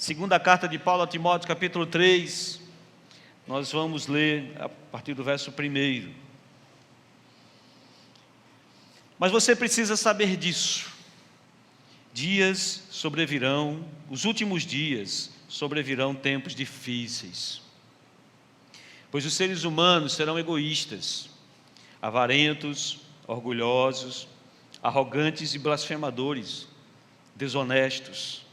Segunda carta de Paulo a Timóteo, capítulo 3, nós vamos ler a partir do verso 1. Mas você precisa saber disso. Dias sobrevirão, os últimos dias sobrevirão tempos difíceis. Pois os seres humanos serão egoístas, avarentos, orgulhosos, arrogantes e blasfemadores, desonestos,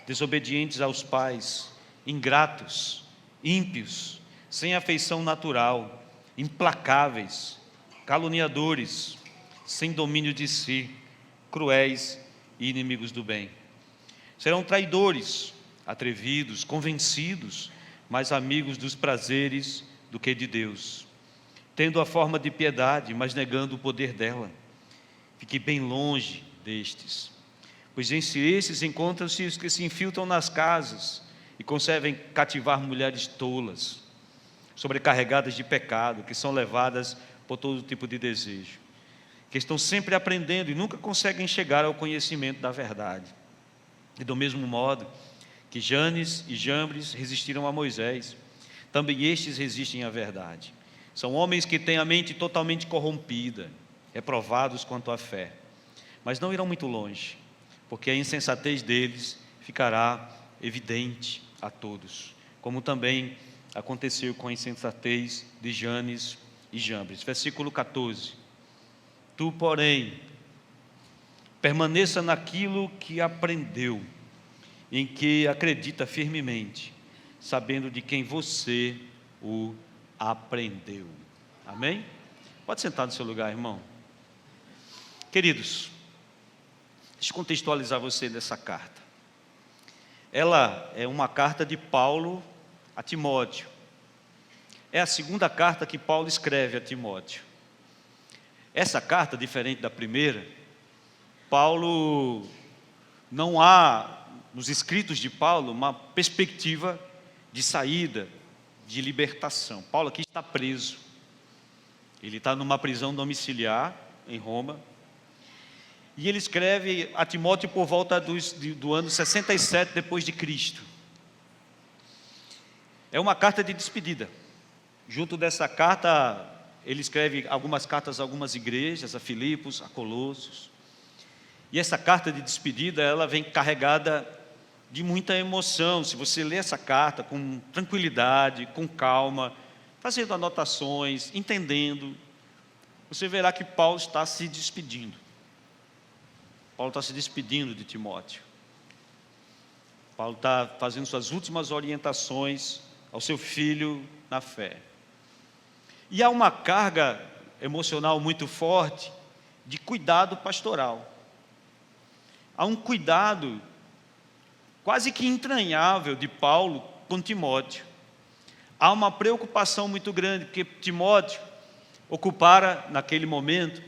desobedientes aos pais, ingratos, ímpios, sem afeição natural, implacáveis, caluniadores, sem domínio de si, cruéis e inimigos do bem. Serão traidores, atrevidos, convencidos, mais amigos dos prazeres do que de Deus, tendo a forma de piedade, mas negando o poder dela. Fique bem longe destes, pois entre esses encontram-se os que se infiltram nas casas e conseguem cativar mulheres tolas, sobrecarregadas de pecado, que são levadas por todo tipo de desejo, que estão sempre aprendendo e nunca conseguem chegar ao conhecimento da verdade. E do mesmo modo que Janes e Jambres resistiram a Moisés, também estes resistem à verdade. São homens que têm a mente totalmente corrompida, reprovados quanto à fé, mas não irão muito longe, porque a insensatez deles ficará evidente a todos, como também aconteceu com a insensatez de Janes e Jambres. Versículo 14. Tu, porém, permaneça naquilo que aprendeu, em que acredita firmemente, sabendo de quem você o aprendeu. Amém? Pode sentar no seu lugar, irmão. Queridos, deixa eu contextualizar você nessa carta. Ela é uma carta de Paulo a Timóteo. É a segunda carta que Paulo escreve a Timóteo. Essa carta, diferente da primeira, Paulo, não há nos escritos de Paulo uma perspectiva de saída, de libertação. Paulo aqui está preso. Ele está numa prisão domiciliar em Roma. E ele escreve a Timóteo por volta do ano 67 depois de Cristo. É uma carta de despedida. Junto dessa carta, ele escreve algumas cartas a algumas igrejas, a Filipos, a Colossos. E essa carta de despedida, ela vem carregada de muita emoção. Se você lê essa carta com tranquilidade, com calma, fazendo anotações, entendendo, você verá que Paulo está se despedindo. Paulo está se despedindo de Timóteo. Paulo está fazendo suas últimas orientações ao seu filho na fé. E há uma carga emocional muito forte de cuidado pastoral. Há um cuidado quase que entranhável de Paulo com Timóteo. Há uma preocupação muito grande, porque Timóteo ocupara, naquele momento,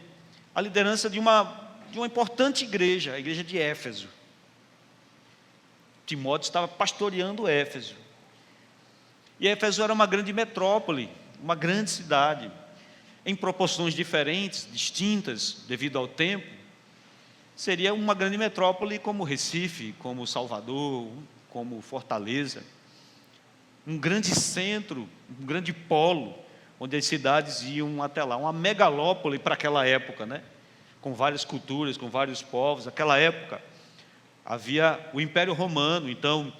a liderança de uma importante igreja, a igreja de Éfeso. Timóteo estava pastoreando Éfeso. E Éfeso era uma grande metrópole, uma grande cidade, em proporções diferentes, distintas, devido ao tempo. Seria uma grande metrópole como Recife, como Salvador, como Fortaleza. Um grande centro, um grande polo, onde as cidades iam até lá. Uma megalópole para aquela época, né? Com várias culturas, com vários povos. Naquela época havia o Império Romano. Então,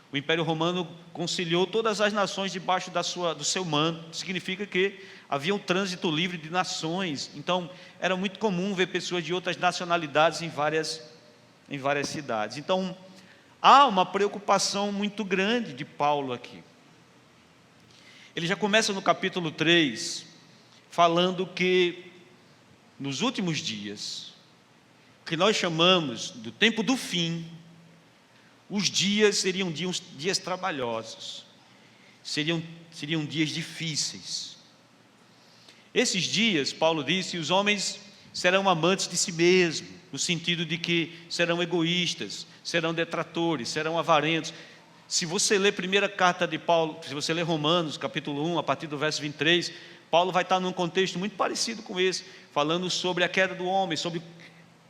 o Império Romano conciliou todas as nações debaixo do seu manto. Significa que havia um trânsito livre de nações. Então, era muito comum ver pessoas de outras nacionalidades em várias cidades. Então, há uma preocupação muito grande de Paulo aqui. Ele já começa no capítulo 3, falando que nos últimos dias, que nós chamamos do tempo do fim, os dias seriam dias trabalhosos, seriam dias difíceis. Esses dias, Paulo disse, os homens serão amantes de si mesmos, no sentido de que serão egoístas, serão detratores, serão avarentos. Se você ler a primeira carta de Paulo, se você ler Romanos, capítulo 1, a partir do verso 23, Paulo vai estar num contexto muito parecido com esse, falando sobre a queda do homem, sobre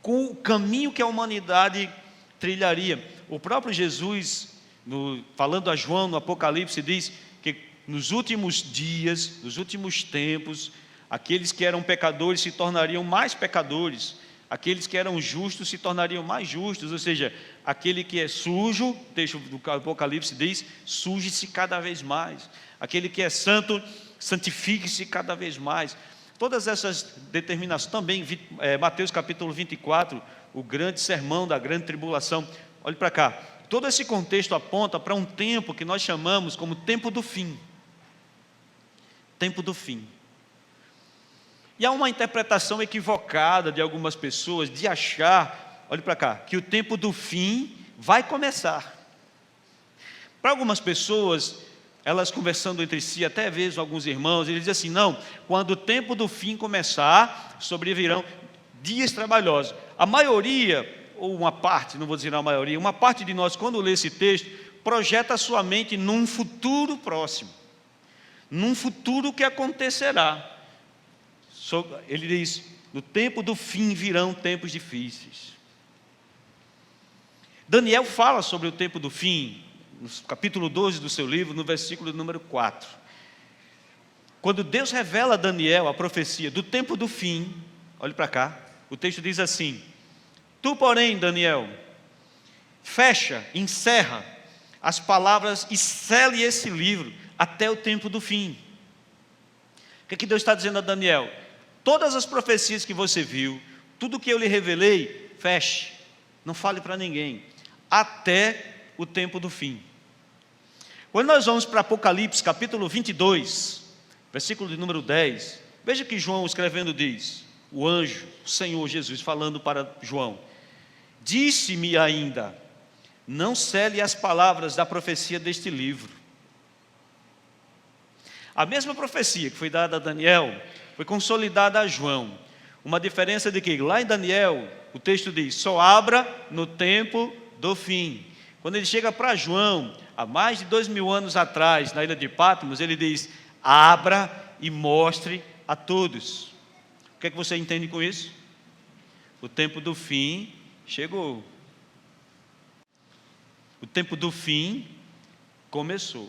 o caminho que a humanidade trilharia. O próprio Jesus, falando a João no Apocalipse, diz que nos últimos dias, nos últimos tempos, aqueles que eram pecadores se tornariam mais pecadores, aqueles que eram justos se tornariam mais justos, ou seja, aquele que é sujo, o texto do Apocalipse diz, suje-se cada vez mais, aquele que é santo, santifique-se cada vez mais. Todas essas determinações, também Mateus capítulo 24, o grande sermão da grande tribulação, olhe para cá, todo esse contexto aponta para um tempo que nós chamamos como tempo do fim. Tempo do fim. E há uma interpretação equivocada de algumas pessoas de achar, olhe para cá, que o tempo do fim vai começar. Para algumas pessoas, elas conversando entre si, até mesmo alguns irmãos, eles dizem assim, não, quando o tempo do fim começar, sobrevirão dias trabalhosos. A maioria, ou uma parte, não vou dizer a maioria, uma parte de nós, quando lê esse texto, projeta a sua mente num futuro próximo, num futuro que acontecerá. Ele diz, no tempo do fim virão tempos difíceis. Daniel fala sobre o tempo do fim, no capítulo 12 do seu livro, no versículo número 4. Quando Deus revela a Daniel a profecia do tempo do fim, olhe para cá, o texto diz assim, tu, porém, Daniel, fecha, encerra as palavras e sele esse livro até o tempo do fim. O que é que Deus está dizendo a Daniel? Todas as profecias que você viu, tudo que eu lhe revelei, feche, não fale para ninguém, até o tempo do fim. Quando nós vamos para Apocalipse, capítulo 22, versículo de número 10, veja que João escrevendo diz, o anjo, o Senhor Jesus, falando para João, disse-me ainda, não cele as palavras da profecia deste livro. A mesma profecia que foi dada a Daniel, foi consolidada a João. Uma diferença de que lá em Daniel, o texto diz, só abra no tempo do fim. Quando ele chega para João, há mais de 2000 anos atrás, na ilha de Patmos, ele diz, abra e mostre a todos. O que é que você entende com isso? O tempo do fim chegou. O tempo do fim começou.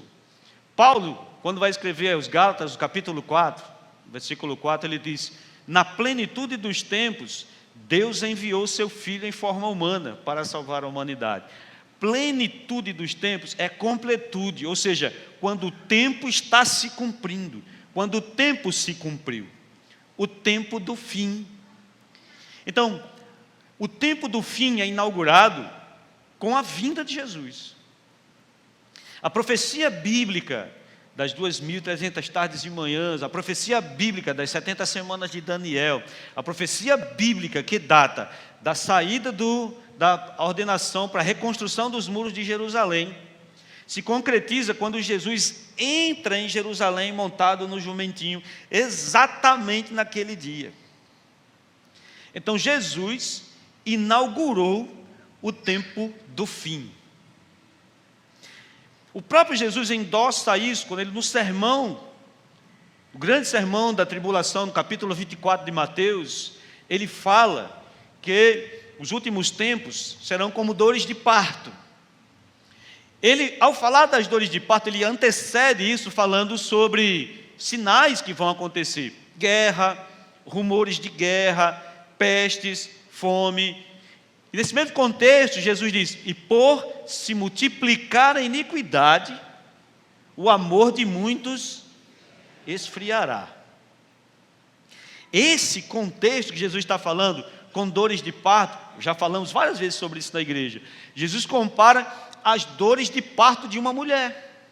Paulo, quando vai escrever aos Gálatas, no capítulo 4, versículo 4, ele diz, na plenitude dos tempos, Deus enviou seu Filho em forma humana para salvar a humanidade. Plenitude dos tempos é completude, ou seja, quando o tempo está se cumprindo, quando o tempo se cumpriu, o tempo do fim. Então, o tempo do fim é inaugurado com a vinda de Jesus. A profecia bíblica das 2.300 tardes e manhãs, a profecia bíblica das 70 semanas de Daniel, a profecia bíblica que data da saída da ordenação para a reconstrução dos muros de Jerusalém, se concretiza quando Jesus entra em Jerusalém montado no jumentinho, exatamente naquele dia. Então Jesus inaugurou o tempo do fim. O próprio Jesus endossa isso, quando ele no sermão, o grande sermão da tribulação, no capítulo 24 de Mateus, ele fala que os últimos tempos serão como dores de parto. Ele, ao falar das dores de parto, ele antecede isso falando sobre sinais que vão acontecer. Guerra, rumores de guerra, pestes, fome. E nesse mesmo contexto, Jesus diz, e por se multiplicar a iniquidade, o amor de muitos esfriará. Esse contexto que Jesus está falando, com dores de parto, já falamos várias vezes sobre isso na igreja. Jesus compara as dores de parto de uma mulher.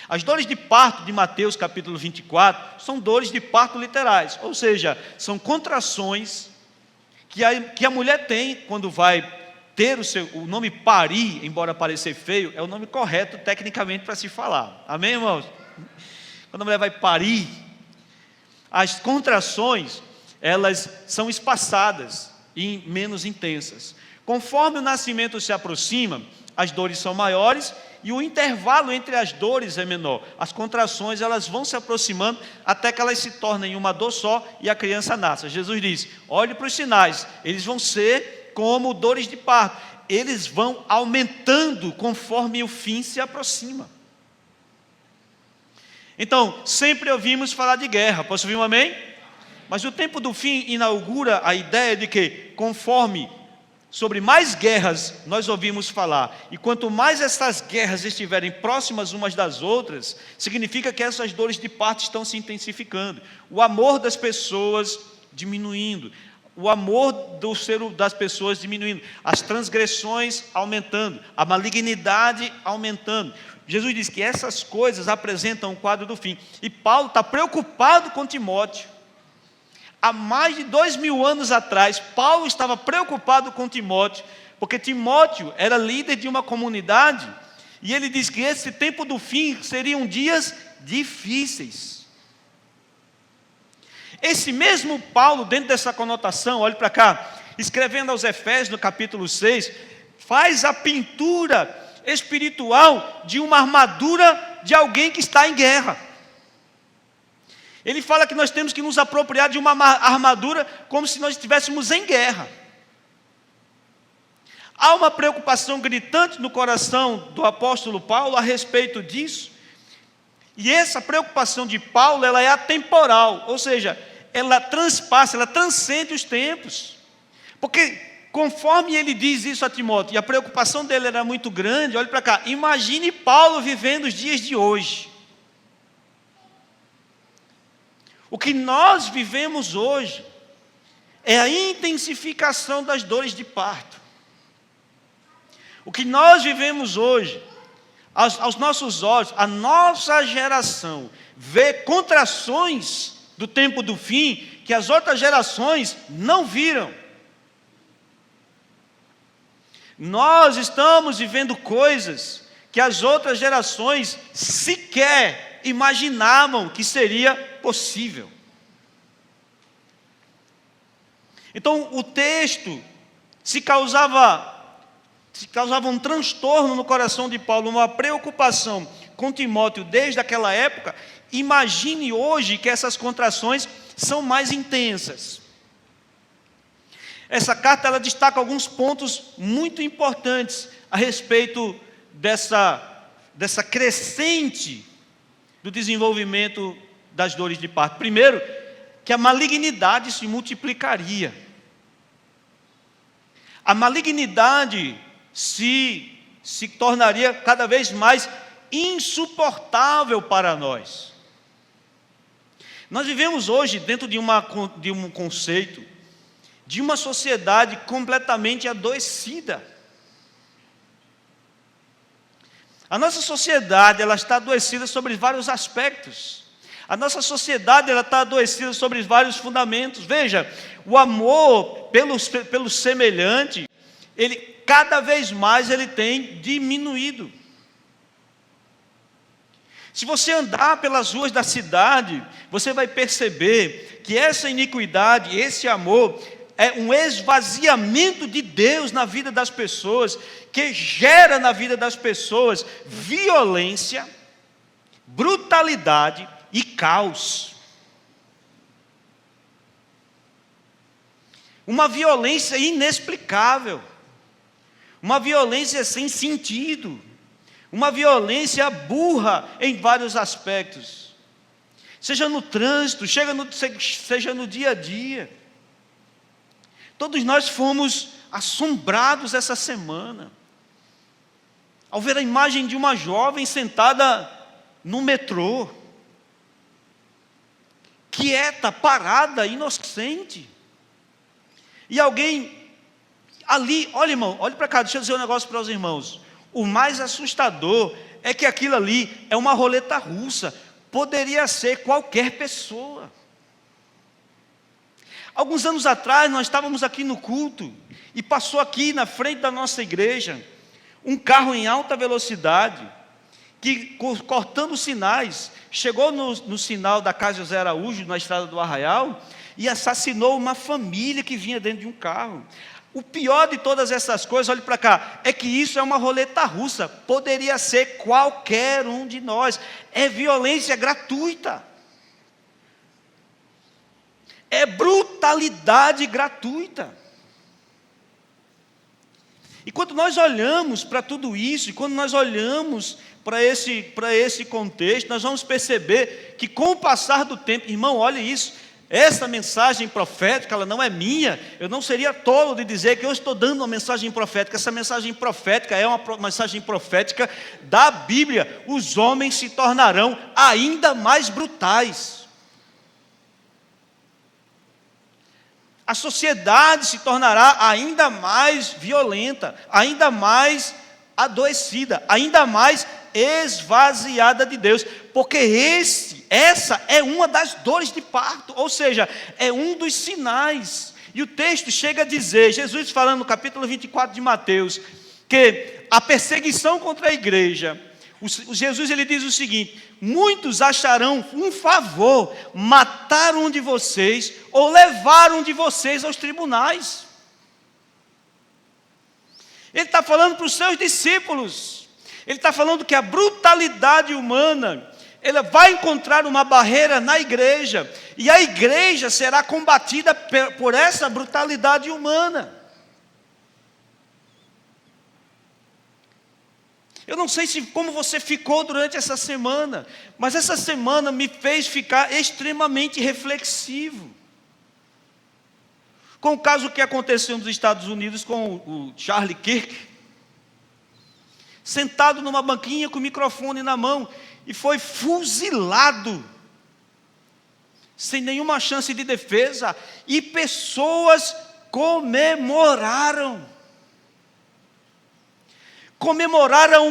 As dores de parto de Mateus capítulo 24, são dores de parto literais, ou seja, são contrações que a mulher tem quando vai ter o nome parir, embora parecer feio, é o nome correto tecnicamente para se falar. Amém, irmãos? Quando a mulher vai parir, as contrações, elas são espaçadas e menos intensas. Conforme o nascimento se aproxima, as dores são maiores e o intervalo entre as dores é menor. As contrações, elas vão se aproximando até que elas se tornem uma dor só e a criança nasce. Jesus diz, olhe para os sinais, eles vão ser como dores de parto. eles vão aumentando conforme o fim se aproxima. Então, sempre ouvimos falar de guerra. Posso ouvir um amém? Mas o tempo do fim inaugura a ideia de que, conforme sobre mais guerras nós ouvimos falar, e quanto mais essas guerras estiverem próximas umas das outras, significa que essas dores de parto estão se intensificando, o amor das pessoas diminuindo, o amor das pessoas diminuindo, as transgressões aumentando, a malignidade aumentando. Jesus diz que essas coisas apresentam o quadro do fim, e Paulo está preocupado com Timóteo. Há mais de 2000 anos atrás, Paulo estava preocupado com Timóteo, porque Timóteo era líder de uma comunidade, e ele diz que esse tempo do fim seriam dias difíceis. Esse mesmo Paulo, dentro dessa conotação, olhe para cá, escrevendo aos Efésios, no capítulo 6, faz a pintura espiritual de uma armadura de alguém que está em guerra. Ele fala que nós temos que nos apropriar de uma armadura como se nós estivéssemos em guerra. Há uma preocupação gritante no coração do apóstolo Paulo a respeito disso. E essa preocupação de Paulo, ela é atemporal, ou seja, ela transpassa, ela transcende os tempos. Porque conforme ele diz isso a Timóteo, e a preocupação dele era muito grande, olhe para cá, imagine Paulo vivendo os dias de hoje. O que nós vivemos hoje é a intensificação das dores de parto. O que nós vivemos hoje, aos nossos olhos, a nossa geração vê contrações do tempo do fim que as outras gerações não viram. Nós estamos vivendo coisas que as outras gerações sequer imaginavam que seria possível. Então o texto se causava um transtorno no coração de Paulo, uma preocupação com Timóteo desde aquela época. Imagine hoje que essas contrações são mais intensas. Essa carta ela destaca alguns pontos muito importantes a respeito dessa crescente do desenvolvimento das dores de parto. Primeiro, que a malignidade se multiplicaria. A malignidade se tornaria cada vez mais insuportável para nós. Nós vivemos hoje dentro de um conceito de uma sociedade completamente adoecida. A nossa sociedade ela está adoecida sobre vários aspectos. A nossa sociedade ela está adoecida sobre vários fundamentos. Veja, o amor pelo semelhante, cada vez mais ele tem diminuído. Se você andar pelas ruas da cidade, você vai perceber que essa iniquidade, esse amor, é um esvaziamento de Deus na vida das pessoas, que gera na vida das pessoas violência, brutalidade e caos. Uma violência inexplicável, uma violência sem sentido, uma violência burra em vários aspectos, seja no trânsito, seja no dia a dia. Todos nós fomos assombrados essa semana, ao ver a imagem de uma jovem sentada no metrô, quieta, parada, inocente, e alguém ali, olha irmão, olha para cá, deixa eu dizer um negócio para os irmãos. O mais assustador é que aquilo ali é uma roleta russa, poderia ser qualquer pessoa. Alguns anos atrás nós estávamos aqui no culto, e passou aqui na frente da nossa igreja, um carro em alta velocidade, que cortando sinais, chegou no sinal da Casa José Araújo, na estrada do Arraial, e assassinou uma família que vinha dentro de um carro. O pior de todas essas coisas, olhe para cá, é que isso é uma roleta russa, poderia ser qualquer um de nós, é violência gratuita, é brutalidade gratuita. E quando nós olhamos para tudo isso, e quando nós olhamos para esse contexto, nós vamos perceber que com o passar do tempo, irmão, olha isso, essa mensagem profética, ela não é minha, eu não seria tolo de dizer que eu estou dando uma mensagem profética, essa mensagem profética é uma mensagem profética da Bíblia. Os homens se tornarão ainda mais brutais. A sociedade se tornará ainda mais violenta, ainda mais adoecida, ainda mais esvaziada de Deus, porque essa é uma das dores de parto, ou seja, é um dos sinais. E o texto chega a dizer, Jesus falando no capítulo 24 de Mateus, que a perseguição contra a igreja, Jesus ele diz o seguinte: muitos acharão um favor matar um de vocês ou levar um de vocês aos tribunais. Ele está falando para os seus discípulos, ele está falando que a brutalidade humana, ela vai encontrar uma barreira na igreja, e a igreja será combatida por essa brutalidade humana. Eu não sei como você ficou durante essa semana, mas essa semana me fez ficar extremamente reflexivo. Com o caso que aconteceu nos Estados Unidos com o Charlie Kirk, sentado numa banquinha com o microfone na mão, e foi fuzilado, sem nenhuma chance de defesa, e pessoas comemoraram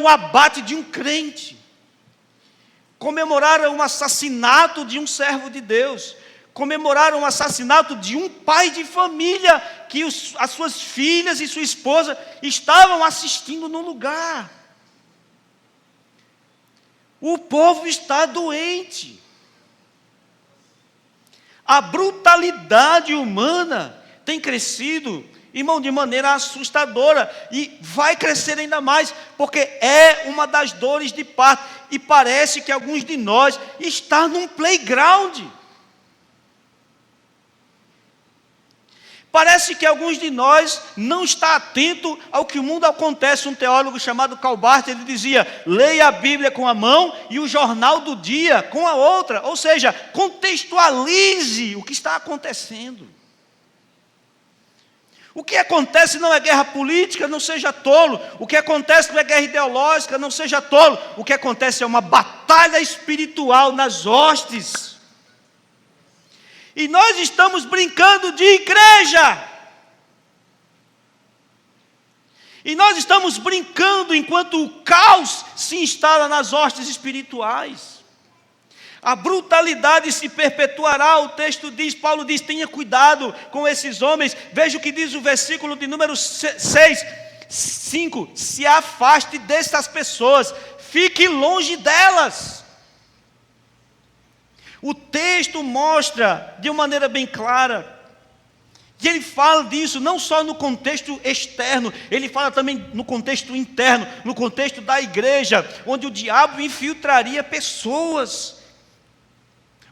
o abate de um crente, comemoraram o assassinato de um servo de Deus, comemoraram o assassinato de um pai de família, que as suas filhas e sua esposa estavam assistindo no lugar. O povo está doente. A brutalidade humana tem crescido, irmão, de maneira assustadora, e vai crescer ainda mais, porque é uma das dores de parto, e parece que alguns de nós estão num playground. Parece que alguns de nós não estão atentos ao que o mundo acontece. Um teólogo chamado Karl Barth, ele dizia: leia a Bíblia com a mão e o jornal do dia com a outra, ou seja, contextualize o que está acontecendo. O que acontece não é guerra política, não seja tolo. O que acontece não é guerra ideológica, não seja tolo. O que acontece é uma batalha espiritual nas hostes. E nós estamos brincando de igreja. E nós estamos brincando enquanto o caos se instala nas hostes espirituais. A brutalidade se perpetuará, o texto diz, Paulo diz, tenha cuidado com esses homens. Veja o que diz o versículo de número 5, se afaste dessas pessoas, fique longe delas. O texto mostra de uma maneira bem clara, e ele fala disso não só no contexto externo, ele fala também no contexto interno, no contexto da igreja, onde o diabo infiltraria pessoas,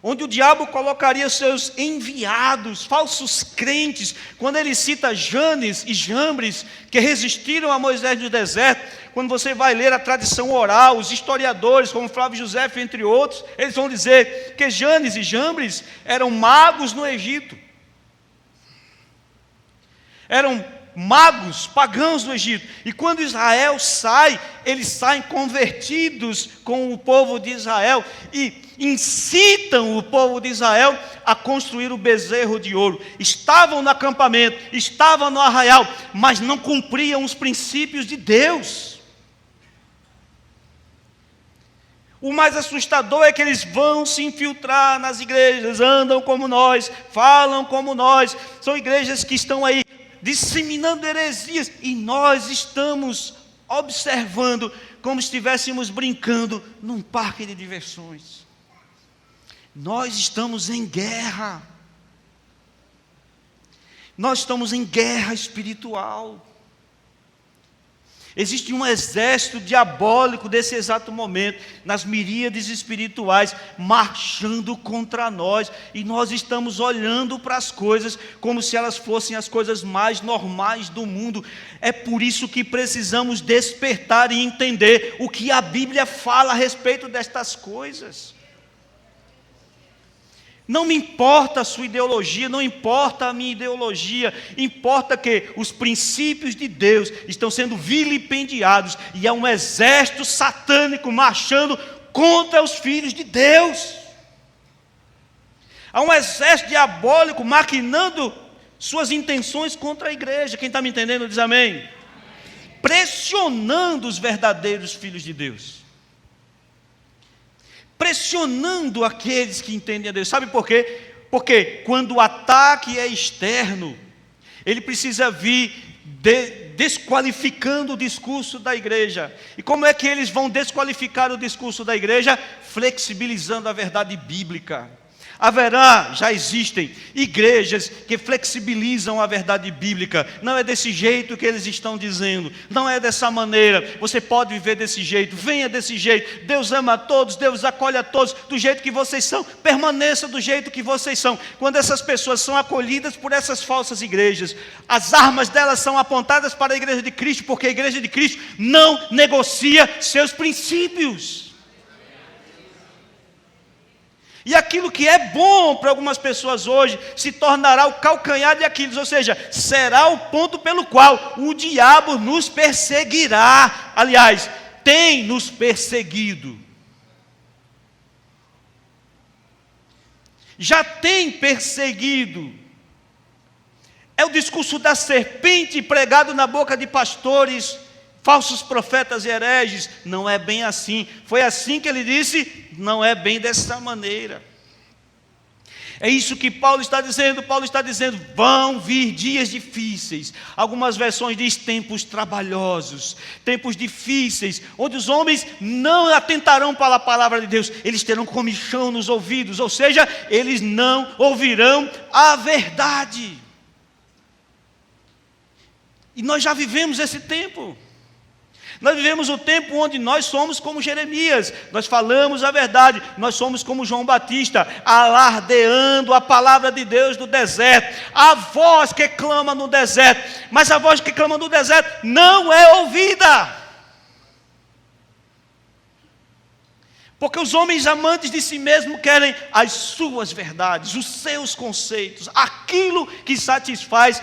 onde o diabo colocaria seus enviados, falsos crentes. Quando ele cita Janes e Jambres, que resistiram a Moisés no deserto, quando você vai ler a tradição oral, os historiadores, como Flávio José, entre outros, eles vão dizer que Janes e Jambres eram magos no Egito. Eram magos, pagãos no Egito. E quando Israel sai, eles saem convertidos com o povo de Israel e incitam o povo de Israel a construir o bezerro de ouro. Estavam no acampamento, estavam no arraial, mas não cumpriam os princípios de Deus. O mais assustador é que eles vão se infiltrar nas igrejas, andam como nós, falam como nós. São igrejas que estão aí disseminando heresias, e nós estamos observando como se estivéssemos brincando num parque de diversões. Nós estamos em guerra. Nós estamos em guerra espiritual. Existe um exército diabólico desse exato momento, nas miríades espirituais, marchando contra nós, e nós estamos olhando para as coisas como se elas fossem as coisas mais normais do mundo. É por isso que precisamos despertar e entender o que a Bíblia fala a respeito destas coisas. Não me importa a sua ideologia, não importa a minha ideologia, importa que os princípios de Deus estão sendo vilipendiados e há um exército satânico marchando contra os filhos de Deus. Há um exército diabólico maquinando suas intenções contra a igreja. Quem está me entendendo diz amém. Pressionando os verdadeiros filhos de Deus. Pressionando aqueles que entendem a Deus. Sabe por quê? Porque quando o ataque é externo, ele precisa vir desqualificando o discurso da igreja. E como é que eles vão desqualificar o discurso da igreja? Flexibilizando a verdade bíblica. Já existem igrejas que flexibilizam a verdade bíblica. Não é desse jeito que eles estão dizendo, não é dessa maneira, você pode viver desse jeito, venha desse jeito, Deus ama a todos, Deus acolhe a todos, do jeito que vocês são, permaneça do jeito que vocês são. Quando essas pessoas são acolhidas por essas falsas igrejas, as armas delas são apontadas para a igreja de Cristo, porque a igreja de Cristo não negocia seus princípios. E aquilo que é bom para algumas pessoas hoje se tornará o calcanhar de Aquiles, ou seja, será o ponto pelo qual o diabo nos perseguirá. Aliás, tem nos perseguido. Já tem perseguido. É o discurso da serpente pregado na boca de pastores, falsos profetas e hereges. Não é bem assim. Foi assim que ele disse, não é bem dessa maneira. É isso que Paulo está dizendo. Paulo está dizendo, vão vir dias difíceis. Algumas versões diz tempos trabalhosos, tempos difíceis, onde os homens não atentarão para a palavra de Deus, eles terão comichão nos ouvidos, ou seja, eles não ouvirão a verdade. E nós já vivemos esse tempo. Nós vivemos o tempo onde nós somos como Jeremias, nós falamos a verdade, nós somos como João Batista, alardeando a palavra de Deus no deserto, a voz que clama no deserto, mas a voz que clama no deserto não é ouvida, porque os homens amantes de si mesmos querem as suas verdades, os seus conceitos, aquilo que satisfaz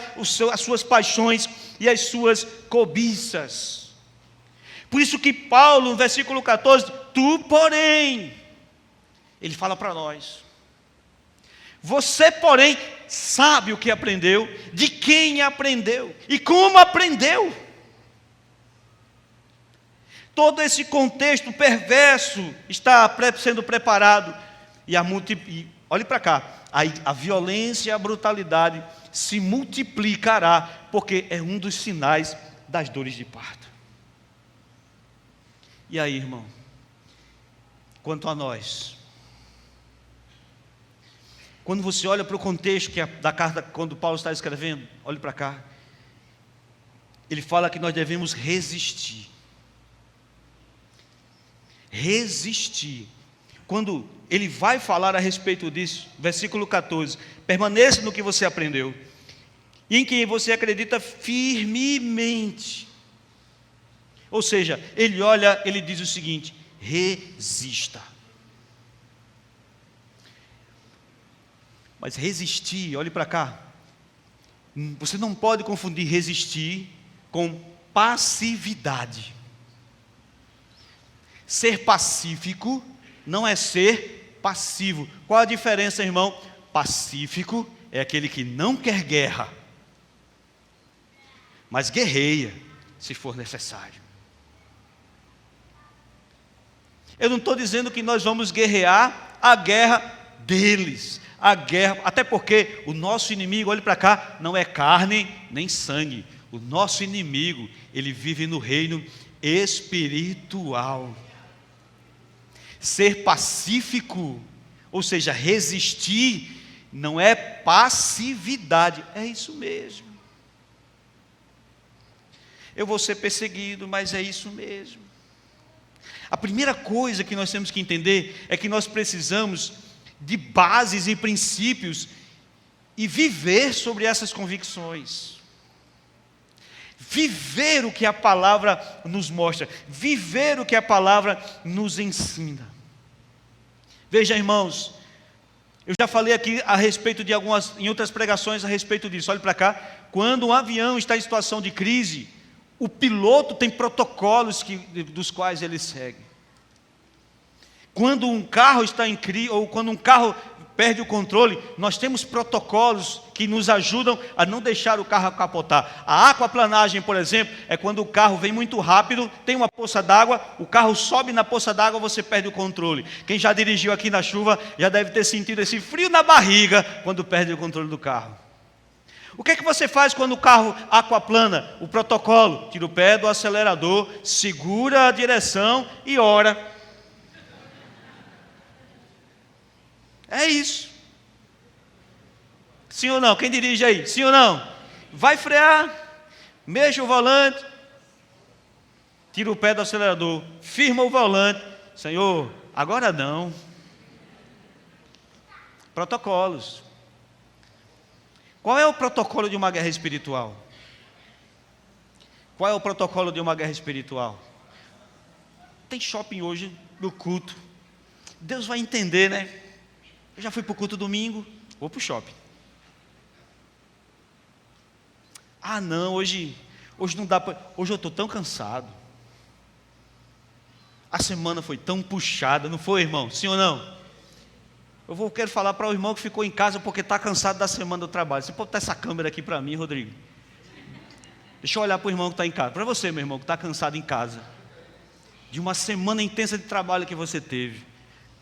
as suas paixões e as suas cobiças. Por isso que Paulo, no versículo 14, tu, porém, ele fala para nós, você, porém, sabe o que aprendeu, de quem aprendeu e como aprendeu. Todo esse contexto perverso está sendo preparado, e olhe para cá, a violência e a brutalidade se multiplicará, porque é um dos sinais das dores de parto. E aí, irmão, quanto a nós, quando você olha para o contexto da carta, quando Paulo está escrevendo, olhe para cá, ele fala que nós devemos resistir. Resistir. Quando ele vai falar a respeito disso, versículo 14, permaneça no que você aprendeu, e em quem você acredita firmemente. Ou seja, ele olha, ele diz o seguinte, resista. Mas resistir, olhe para cá, você não pode confundir resistir com passividade. Ser pacífico não é ser passivo. Qual a diferença, irmão? Pacífico é aquele que não quer guerra, mas guerreia, se for necessário. Eu não estou dizendo que nós vamos guerrear a guerra deles, a guerra, até porque o nosso inimigo, olhe para cá, não é carne nem sangue. O nosso inimigo, ele vive no reino espiritual. Ser pacífico, ou seja, resistir, não é passividade, é isso mesmo. eu vou ser perseguido, mas é isso mesmo. A primeira coisa que nós temos que entender é que nós precisamos de bases e princípios e viver sobre essas convicções. Viver o que a palavra nos mostra, viver o que a palavra nos ensina. Veja, irmãos, eu já falei aqui a respeito de em outras pregações a respeito disso. Olhe para cá, quando um avião está em situação de crise, o piloto tem protocolos dos quais ele segue. Quando um carro está em crise, ou quando um carro perde o controle, nós temos protocolos que nos ajudam a não deixar o carro capotar. A aquaplanagem, por exemplo, é quando o carro vem muito rápido, tem uma poça d'água, o carro sobe na poça d'água, você perde o controle. Quem já dirigiu aqui na chuva já deve ter sentido esse frio na barriga quando perde o controle do carro. O que é que você faz quando o carro aquaplana? O protocolo: tira o pé do acelerador, segura a direção e ora. É isso. Sim ou não? Quem dirige aí? Sim ou não? Vai frear, mexa o volante, tira o pé do acelerador, firma o volante. Senhor, agora não. Protocolos. Qual é o protocolo de uma guerra espiritual? Qual é o protocolo de uma guerra espiritual? Tem shopping hoje no culto. Deus vai entender, né? Eu já fui para o culto domingo, vou para o shopping. Ah não, hoje não dá para. Hoje eu estou tão cansado. A semana foi tão puxada, não foi, irmão? Sim ou não? Quero falar para o irmão que ficou em casa porque está cansado da semana do trabalho. Você pode botar essa câmera aqui para mim, Rodrigo? Deixa eu olhar para o irmão que está em casa. Para você, meu irmão, que está cansado em casa. De uma semana intensa de trabalho que você teve.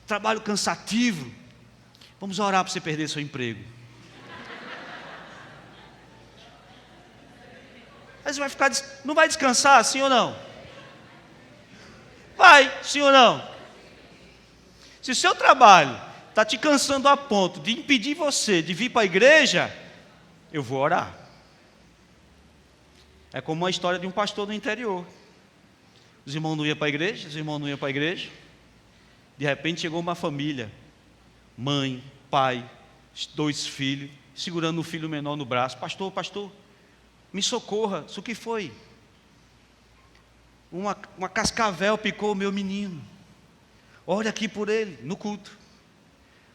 Trabalho cansativo. Vamos orar para você perder seu emprego. Aí você vai ficar, não vai descansar, sim ou não? Vai, sim ou não? Se o seu trabalho está te cansando a ponto de impedir você de vir para a igreja, eu vou orar. É como uma história de um pastor do interior. Os irmãos não iam para a igreja, De repente chegou uma família, mãe, pai, 2 filhos, segurando o filho menor no braço. Pastor, me socorra. Isso que foi? Uma cascavel picou o meu menino. Ore aqui por ele, no culto.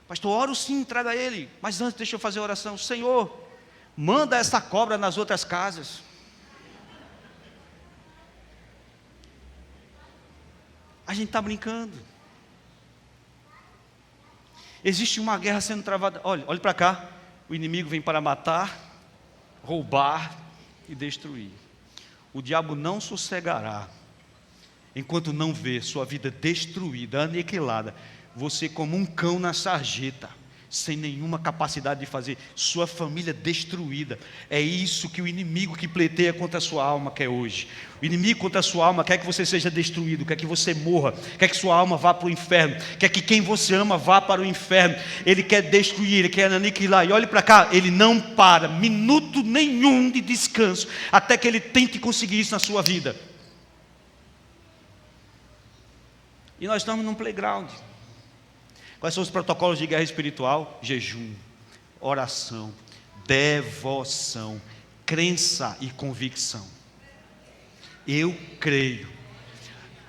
Pastor, oro sim, traga ele. Mas antes deixa eu fazer a oração. Senhor, manda essa cobra nas outras casas. A gente está brincando. Existe uma guerra sendo travada. Olhe para cá. O inimigo vem para matar, roubar e destruir. O diabo não sossegará enquanto não vê sua vida destruída, aniquilada. Você como um cão na sarjeta, sem nenhuma capacidade de fazer, sua família destruída. É isso que o inimigo que pleiteia contra a sua alma quer hoje. O inimigo contra a sua alma quer que você seja destruído, quer que você morra, quer que sua alma vá para o inferno, quer que quem você ama vá para o inferno. Ele quer destruir, ele quer aniquilar. E olhe para cá, ele não para minuto nenhum de descanso até que ele tente conseguir isso na sua vida. E nós estamos num playground. Quais são os protocolos de guerra espiritual? Jejum, oração, devoção, crença e convicção. Eu creio.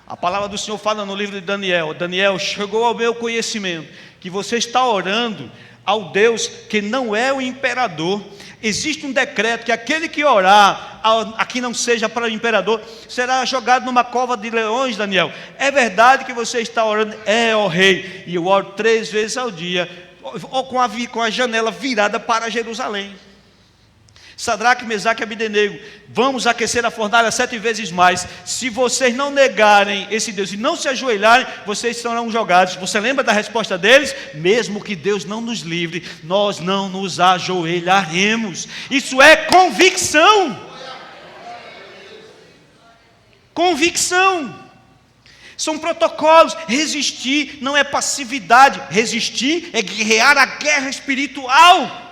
A palavra do Senhor fala no livro de Daniel: Daniel, chegou ao meu conhecimento que você está orando ao Deus que não é o imperador. Existe um decreto que aquele que orar, aqui não seja para o imperador, será jogado numa cova de leões, Daniel. É verdade que você está orando? É, ó rei. E eu oro 3 vezes ao dia, ou com a janela virada para Jerusalém. Sadraque, Mesaque e Abdenego, vamos aquecer a fornalha 7 vezes mais. Se vocês não negarem esse Deus e não se ajoelharem, vocês serão jogados. Você lembra da resposta deles? Mesmo que Deus não nos livre, nós não nos ajoelharemos. Isso é convicção. Convicção. São protocolos. Resistir não é passividade. Resistir é guerrear a guerra espiritual.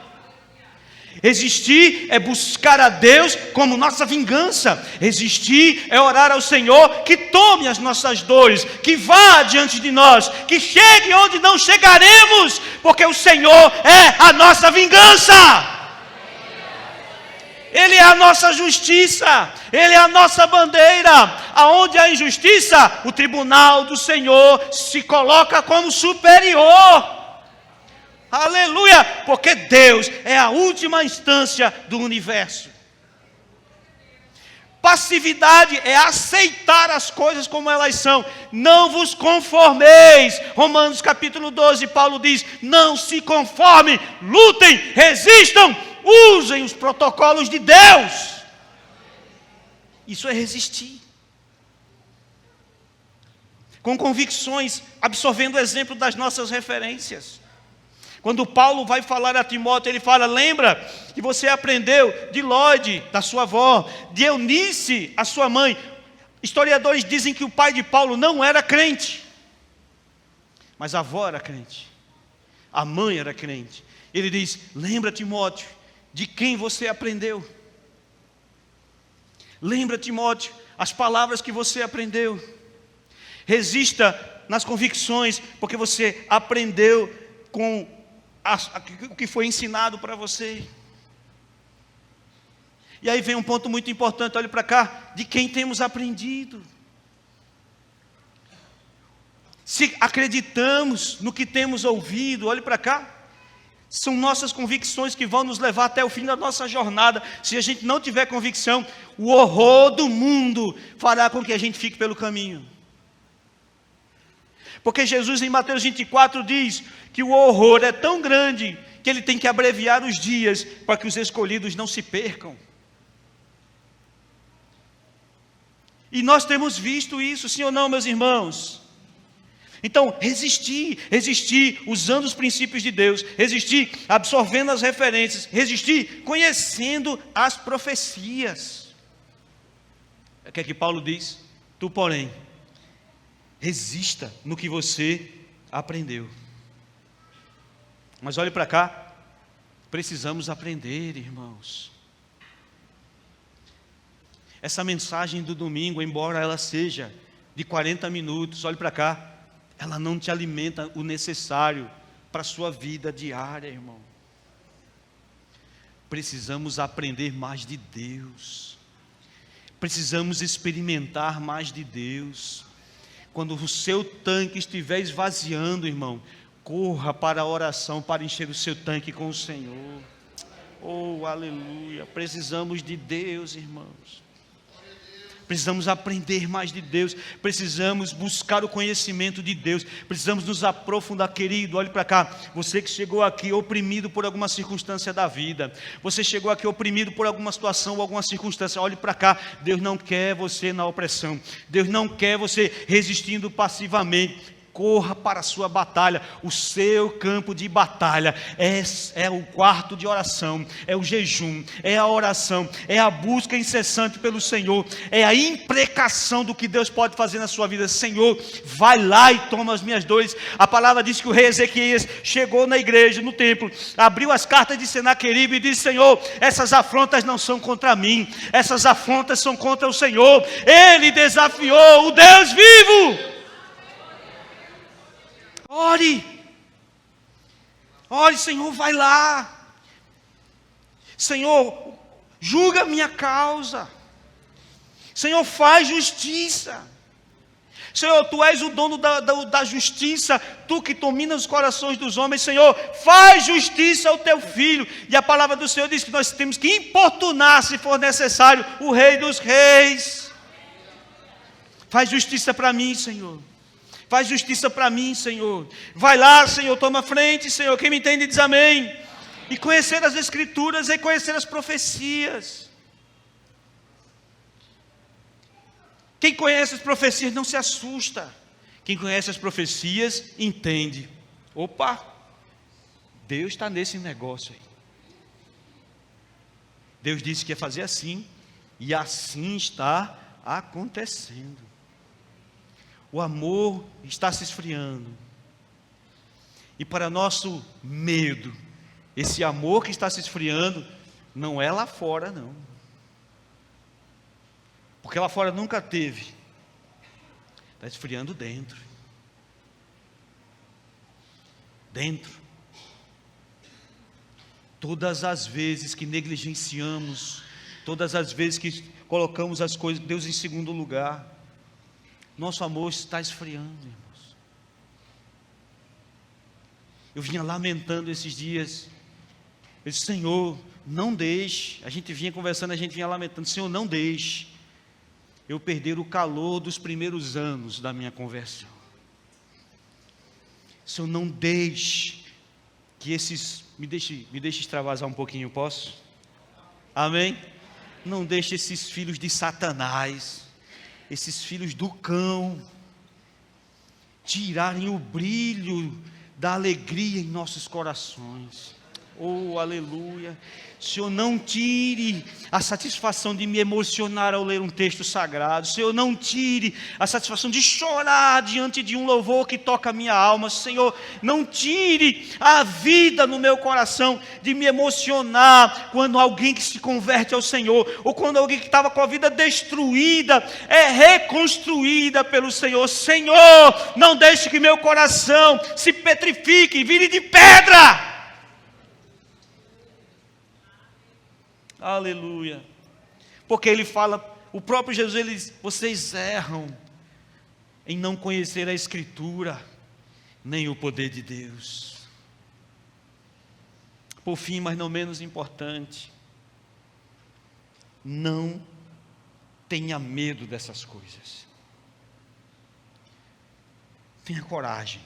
Resistir é buscar a Deus como nossa vingança. Resistir é orar ao Senhor que tome as nossas dores, que vá diante de nós, que chegue onde não chegaremos, porque o Senhor é a nossa vingança. Ele é a nossa justiça, Ele é a nossa bandeira. Aonde há injustiça, o tribunal do Senhor se coloca como superior. Aleluia, porque Deus é a última instância do universo. Passividade é aceitar as coisas como elas são. Não vos conformeis. Romanos capítulo 12, Paulo diz: não se conformem, lutem, resistam, usem os protocolos de Deus. Isso é resistir. Com convicções, absorvendo o exemplo das nossas referências. Quando Paulo vai falar a Timóteo, ele fala: lembra que você aprendeu de Lóide, da sua avó, de Eunice, a sua mãe. Historiadores dizem que o pai de Paulo não era crente, mas a avó era crente, a mãe era crente. Ele diz: lembra, Timóteo, de quem você aprendeu. Lembra, Timóteo, as palavras que você aprendeu. Resista nas convicções, porque você aprendeu com o que foi ensinado para você. E aí vem um ponto muito importante, olhe para cá: de quem temos aprendido. Se acreditamos no que temos ouvido, olhe para cá, são nossas convicções que vão nos levar até o fim da nossa jornada. Se a gente não tiver convicção, o horror do mundo fará com que a gente fique pelo caminho. Porque Jesus em Mateus 24 diz que o horror é tão grande que ele tem que abreviar os dias para que os escolhidos não se percam. E nós temos visto isso, sim ou não, meus irmãos? Então, resistir usando os princípios de Deus, resistir absorvendo as referências, resistir conhecendo as profecias. O que é que Paulo diz? Tu, porém, resista no que você aprendeu. Mas olhe para cá, precisamos aprender, irmãos. Essa mensagem do domingo, embora ela seja de 40 minutos, olhe para cá, ela não te alimenta o necessário para a sua vida diária, irmão. Precisamos aprender mais de Deus. Precisamos experimentar mais de Deus. Quando o seu tanque estiver esvaziando, irmão, corra para a oração para encher o seu tanque com o Senhor. Oh, aleluia. Precisamos de Deus, irmãos. Precisamos aprender mais de Deus. Precisamos buscar o conhecimento de Deus. Precisamos nos aprofundar, querido. Olhe para cá. Você que chegou aqui oprimido por alguma circunstância da vida. Você chegou aqui oprimido por alguma situação ou alguma circunstância. Olhe para cá. Deus não quer você na opressão. Deus não quer você resistindo passivamente. Corra para a sua batalha. O seu campo de batalha é o quarto de oração, é o jejum, é a oração, é a busca incessante pelo Senhor, é a imprecação do que Deus pode fazer na sua vida. Senhor, vai lá e toma as minhas dores. A palavra diz que o rei Ezequias chegou na igreja, no templo, abriu as cartas de Senaqueribe e disse: Senhor, essas afrontas não são contra mim, essas afrontas são contra o Senhor. Ele desafiou o Deus vivo. Ore, Senhor, vai lá. Senhor, julga a minha causa. Senhor, faz justiça. Senhor, Tu és o dono da justiça, Tu que dominas os corações dos homens. Senhor, faz justiça ao Teu Filho. E a palavra do Senhor diz que nós temos que importunar, se for necessário, o Rei dos Reis. Faz justiça para mim, Senhor. Faz justiça para mim, Senhor. Vai lá, Senhor, toma frente, Senhor. Quem me entende diz amém. E conhecer as Escrituras e conhecer as profecias. Quem conhece as profecias não se assusta. Quem conhece as profecias entende. Opa, Deus está nesse negócio aí. Deus disse que ia fazer assim, e assim está acontecendo. O amor está se esfriando. E para nosso medo, esse amor que está se esfriando Não é lá fora, não. Porque lá fora nunca teve. Está esfriando dentro. Dentro. Todas as vezes que negligenciamos, todas as vezes que colocamos as coisas, Deus em segundo lugar, nosso amor está esfriando, irmãos. Eu vinha lamentando esses dias. Eu disse, Senhor, não deixe. A gente vinha conversando, a gente vinha lamentando, Senhor, não deixe eu perder o calor dos primeiros anos da minha conversão. Senhor, não deixe que esses... Me deixe extravasar um pouquinho, posso? Amém? Não deixe esses filhos de Satanás, esses filhos do cão, tirarem o brilho da alegria em nossos corações. Oh, aleluia. Senhor, não tire a satisfação de me emocionar ao ler um texto sagrado. Senhor, não tire a satisfação de chorar diante de um louvor que toca a minha alma. Senhor, não tire a vida no meu coração de me emocionar quando alguém que se converte ao Senhor, ou quando alguém que estava com a vida destruída é reconstruída pelo Senhor. Senhor, não deixe que meu coração se petrifique e vire de pedra. Aleluia. Porque ele fala, o próprio Jesus, ele diz, vocês erram em não conhecer a Escritura, nem o poder de Deus. Por fim, mas não menos importante, não tenha medo dessas coisas. Tenha coragem.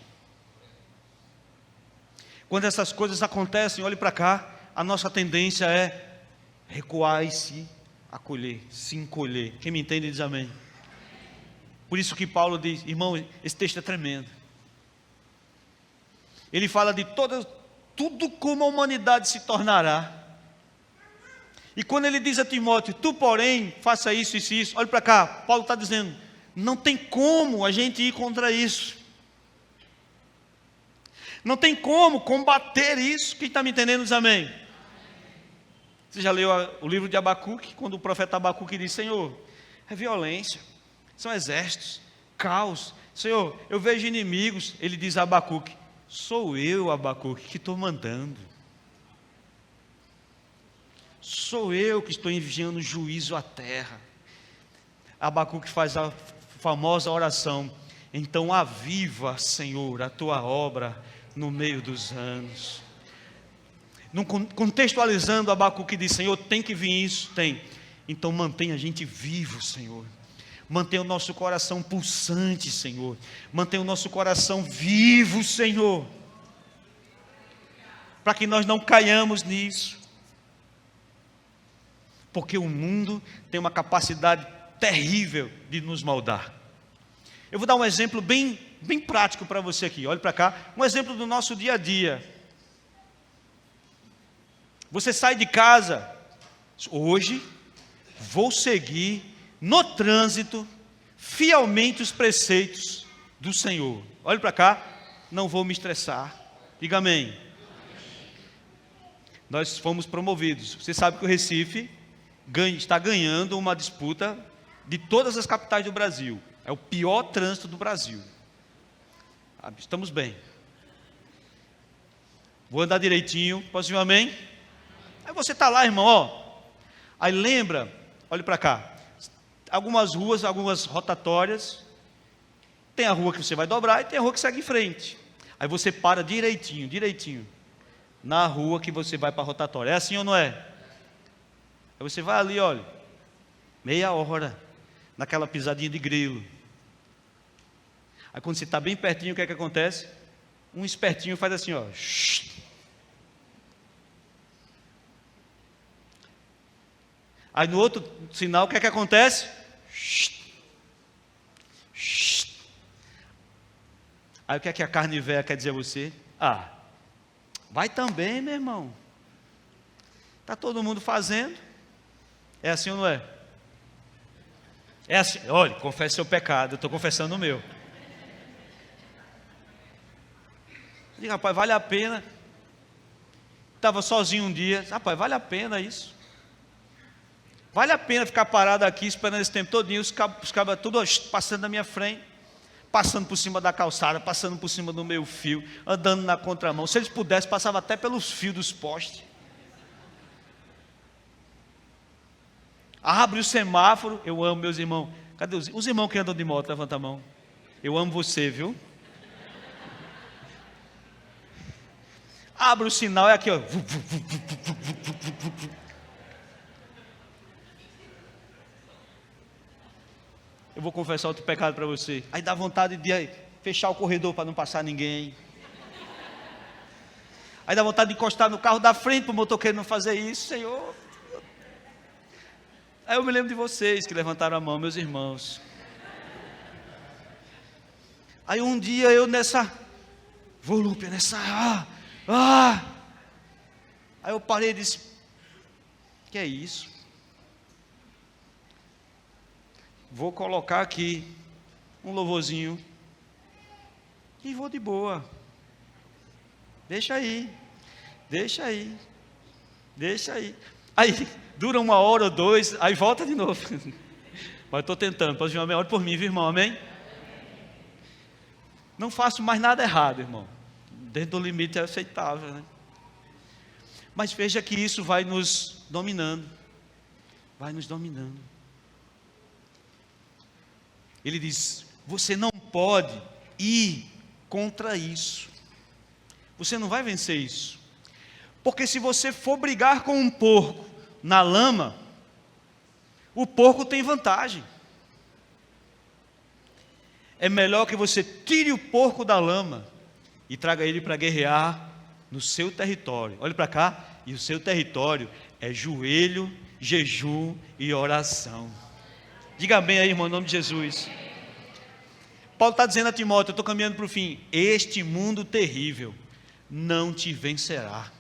Quando essas coisas acontecem, olhe para cá, a nossa tendência é recuar e se acolher, se encolher. Quem me entende diz amém. Por isso que Paulo diz, irmão, esse texto é tremendo. Ele fala de tudo como a humanidade se tornará. E quando ele diz a Timóteo, tu porém, faça isso, isso e isso. Olha para cá, Paulo está dizendo, não tem como a gente ir contra isso. Não tem como combater isso. Quem está me entendendo diz amém. Você já leu o livro de Abacuque, quando o profeta Abacuque diz, Senhor, é violência, são exércitos, caos, Senhor, eu vejo inimigos. Ele diz a Abacuque, sou eu, Abacuque, que estou mandando, sou eu que estou enviando juízo à terra. Abacuque faz a famosa oração, então aviva, Senhor, a tua obra no meio dos anos. Contextualizando, Abacuque diz, Senhor, tem que vir isso? Tem. Então mantenha a gente vivo, Senhor. Mantenha o nosso coração pulsante, Senhor. Mantenha o nosso coração vivo, Senhor. Para que nós não caiamos nisso. Porque o mundo tem uma capacidade terrível de nos moldar. Eu vou dar um exemplo bem prático para você aqui. Olhe para cá. Um exemplo do nosso dia a dia. Você sai de casa, hoje vou seguir no trânsito fielmente os preceitos do Senhor. Olhe para cá, não vou me estressar. Diga amém. Nós fomos promovidos. Você sabe que o Recife está ganhando uma disputa de todas as capitais do Brasil. É o pior trânsito do Brasil. Estamos bem. Vou andar direitinho. Posso ir um amém? Aí você está lá, irmão, ó. Aí lembra, olhe para cá. Algumas ruas, algumas rotatórias. Tem a rua que você vai dobrar e tem a rua que segue em frente. Aí você para direitinho. Na rua que você vai para a rotatória. É assim ou não é? Aí você vai ali, olha. Meia hora. Naquela pisadinha de grilo. Aí quando você está bem pertinho, o que é que acontece? Um espertinho faz assim, ó. Aí no outro sinal, o que é que acontece? Aí o que é que a carne velha quer dizer a você? Vai também, meu irmão. Está todo mundo fazendo. É assim ou não é? É assim. Olha, confesse seu pecado, eu estou confessando o meu. Eu digo, rapaz, vale a pena. Estava sozinho um dia. Rapaz, vale a pena isso. Vale a pena ficar parado aqui esperando esse tempo todinho, os cabas tudo passando na minha frente, passando por cima da calçada, passando por cima do meio fio, andando na contramão. Se eles pudessem, passava até pelos fios dos postes. Abre o semáforo. Eu amo meus irmãos. Cadê os irmãos que andam de moto? Levanta a mão. Eu amo você, viu? Abre o sinal, é aqui, ó. Eu vou confessar outro pecado para você. Aí dá vontade de fechar o corredor para não passar ninguém. Aí dá vontade de encostar no carro da frente para o motoqueiro não fazer isso, Senhor. Aí eu me lembro de vocês que levantaram a mão, meus irmãos. Aí um dia eu nessa volúpia, aí eu parei e disse: que é isso? Vou colocar aqui um louvorzinho e vou de boa. Deixa aí. Aí dura 1 hora ou 2, aí volta de novo. Mas estou tentando, pode vir uma meia hora por mim, viu, irmão? Amém? Não faço mais nada errado, irmão. Dentro do limite é aceitável, né? Mas veja que isso vai nos dominando. Ele diz: você não pode ir contra isso. Você não vai vencer isso. Porque se você for brigar com um porco na lama, o porco tem vantagem. É melhor que você tire o porco da lama e traga ele para guerrear no seu território. Olhe para cá, e o seu território é joelho, jejum e oração. Diga amém aí, irmão, em nome de Jesus. Paulo está dizendo a Timóteo: eu estou caminhando para o fim. Este mundo terrível não te vencerá.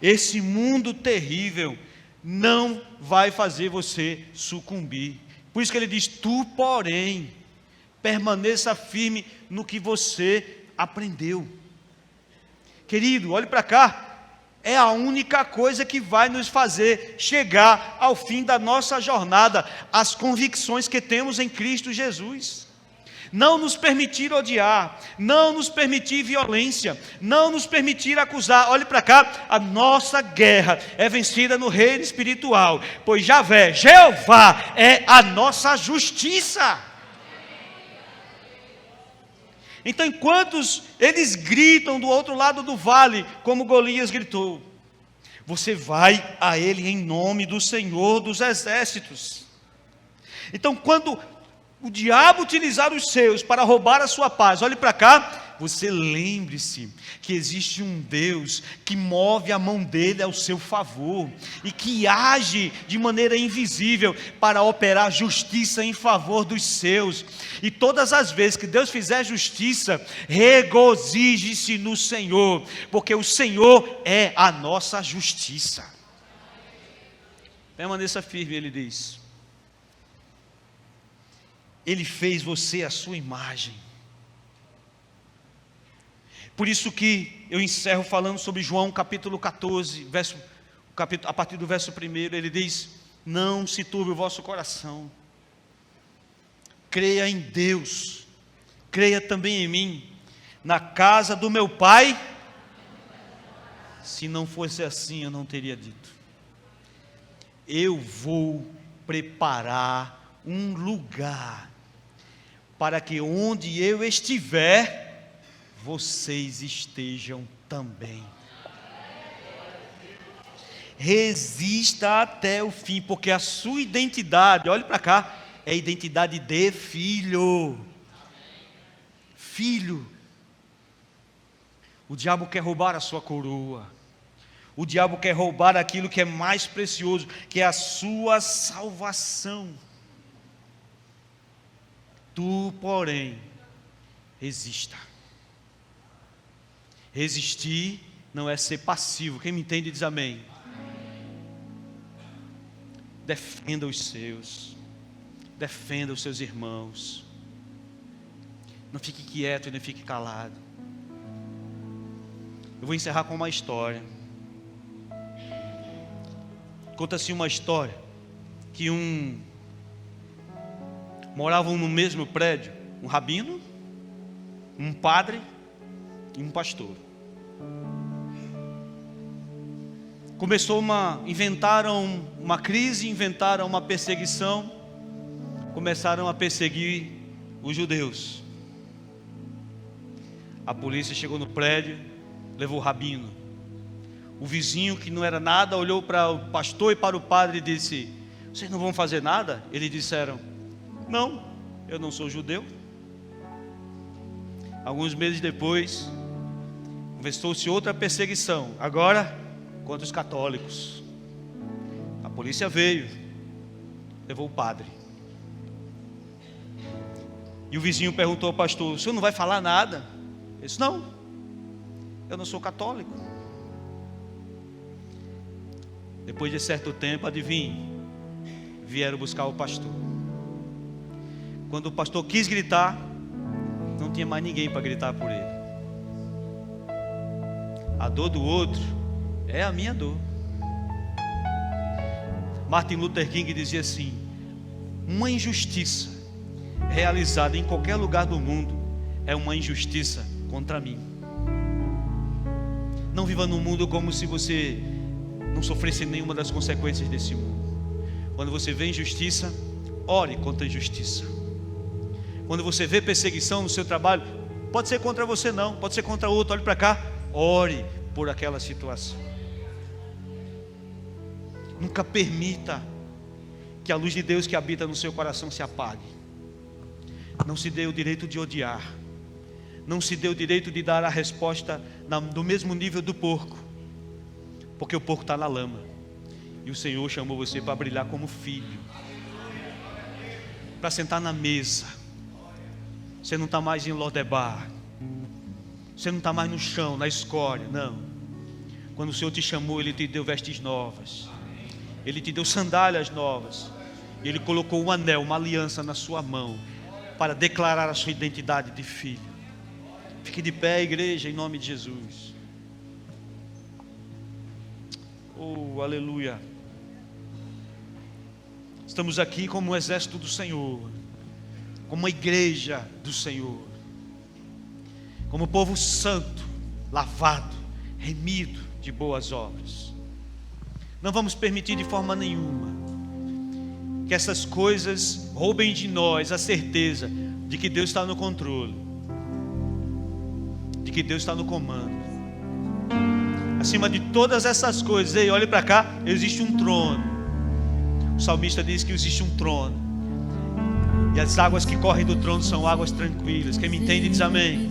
Esse mundo terrível não vai fazer você sucumbir. Por isso que ele diz: tu, porém, permaneça firme no que você aprendeu. Querido, olhe para cá. É a única coisa que vai nos fazer chegar ao fim da nossa jornada, as convicções que temos em Cristo Jesus. Não nos permitir odiar, não nos permitir violência, não nos permitir acusar. Olhe para cá, a nossa guerra é vencida no reino espiritual, pois Javé, Jeová, é a nossa justiça. Então, enquanto eles gritam do outro lado do vale, como Golias gritou, você vai a ele em nome do Senhor dos Exércitos. Então, quando o diabo utilizar os seus para roubar a sua paz, olhe para cá, você lembre-se que existe um Deus que move a mão dele ao seu favor e que age de maneira invisível para operar justiça em favor dos seus. E todas as vezes que Deus fizer justiça, regozije-se no Senhor, porque o Senhor é a nossa justiça. Permaneça firme, ele diz. Ele fez você a sua imagem. Por isso que eu encerro falando sobre João capítulo 14, a partir do verso 1, ele diz: não se turbe o vosso coração, creia em Deus, creia também em mim. Na casa do meu Pai, se não fosse assim eu não teria dito. Eu vou preparar um lugar, para que onde eu estiver, vocês estejam também. Resista até o fim, porque a sua identidade, olhe para cá, é a identidade de filho. Filho. O diabo quer roubar a sua coroa. O diabo quer roubar aquilo que é mais precioso, que é a sua salvação. Tu, porém, resista. Resistir não é ser passivo. Quem me entende diz amém. Defenda os seus. Defenda os seus irmãos. Não fique quieto e nem fique calado. Eu vou encerrar com uma história. Conta-se uma história que moravam no mesmo prédio um rabino, um padre e um pastor. Inventaram uma crise, inventaram uma perseguição, começaram a perseguir os judeus. A polícia chegou no prédio, levou o rabino. O vizinho, que não era nada, olhou para o pastor e para o padre e disse: vocês não vão fazer nada? Eles disseram: não, eu não sou judeu. Alguns meses depois, começou-se outra perseguição, agora contra os católicos. A polícia veio, levou o padre. E o vizinho perguntou ao pastor: o senhor não vai falar nada? Ele disse: não, eu não sou católico. Depois de certo tempo, adivinhe, vieram buscar o pastor. Quando o pastor quis gritar, não tinha mais ninguém para gritar por ele. A dor do outro é a minha dor. Martin Luther King dizia assim: uma injustiça realizada em qualquer lugar do mundo é uma injustiça contra mim. Não viva no mundo como se você não sofresse nenhuma das consequências desse mundo. Quando você vê injustiça, ore contra a injustiça. Quando você vê perseguição no seu trabalho, pode ser contra você não, pode ser contra outro, olhe para cá, ore por aquela situação. Nunca permita que a luz de Deus que habita no seu coração se apague. Não se dê o direito de odiar. Não se dê o direito de dar a resposta do mesmo nível do porco, porque o porco está na lama, e o Senhor chamou você para brilhar como filho, para sentar na mesa. Você não está mais em Lodebar, você não está mais no chão, na escória, não. Quando o Senhor te chamou, Ele te deu vestes novas, Ele te deu sandálias novas, Ele colocou um anel, uma aliança na sua mão, para declarar a sua identidade de filho. Fique de pé, igreja, em nome de Jesus. Oh, aleluia. Estamos aqui como um exército do Senhor, como uma igreja do Senhor, como povo santo, lavado, remido de boas obras. Não vamos permitir de forma nenhuma que essas coisas roubem de nós a certeza de que Deus está no controle, de que Deus está no comando. Acima de todas essas coisas, ei, olhe para cá, existe um trono. O salmista diz que existe um trono, e as águas que correm do trono são águas tranquilas. Quem me entende diz amém.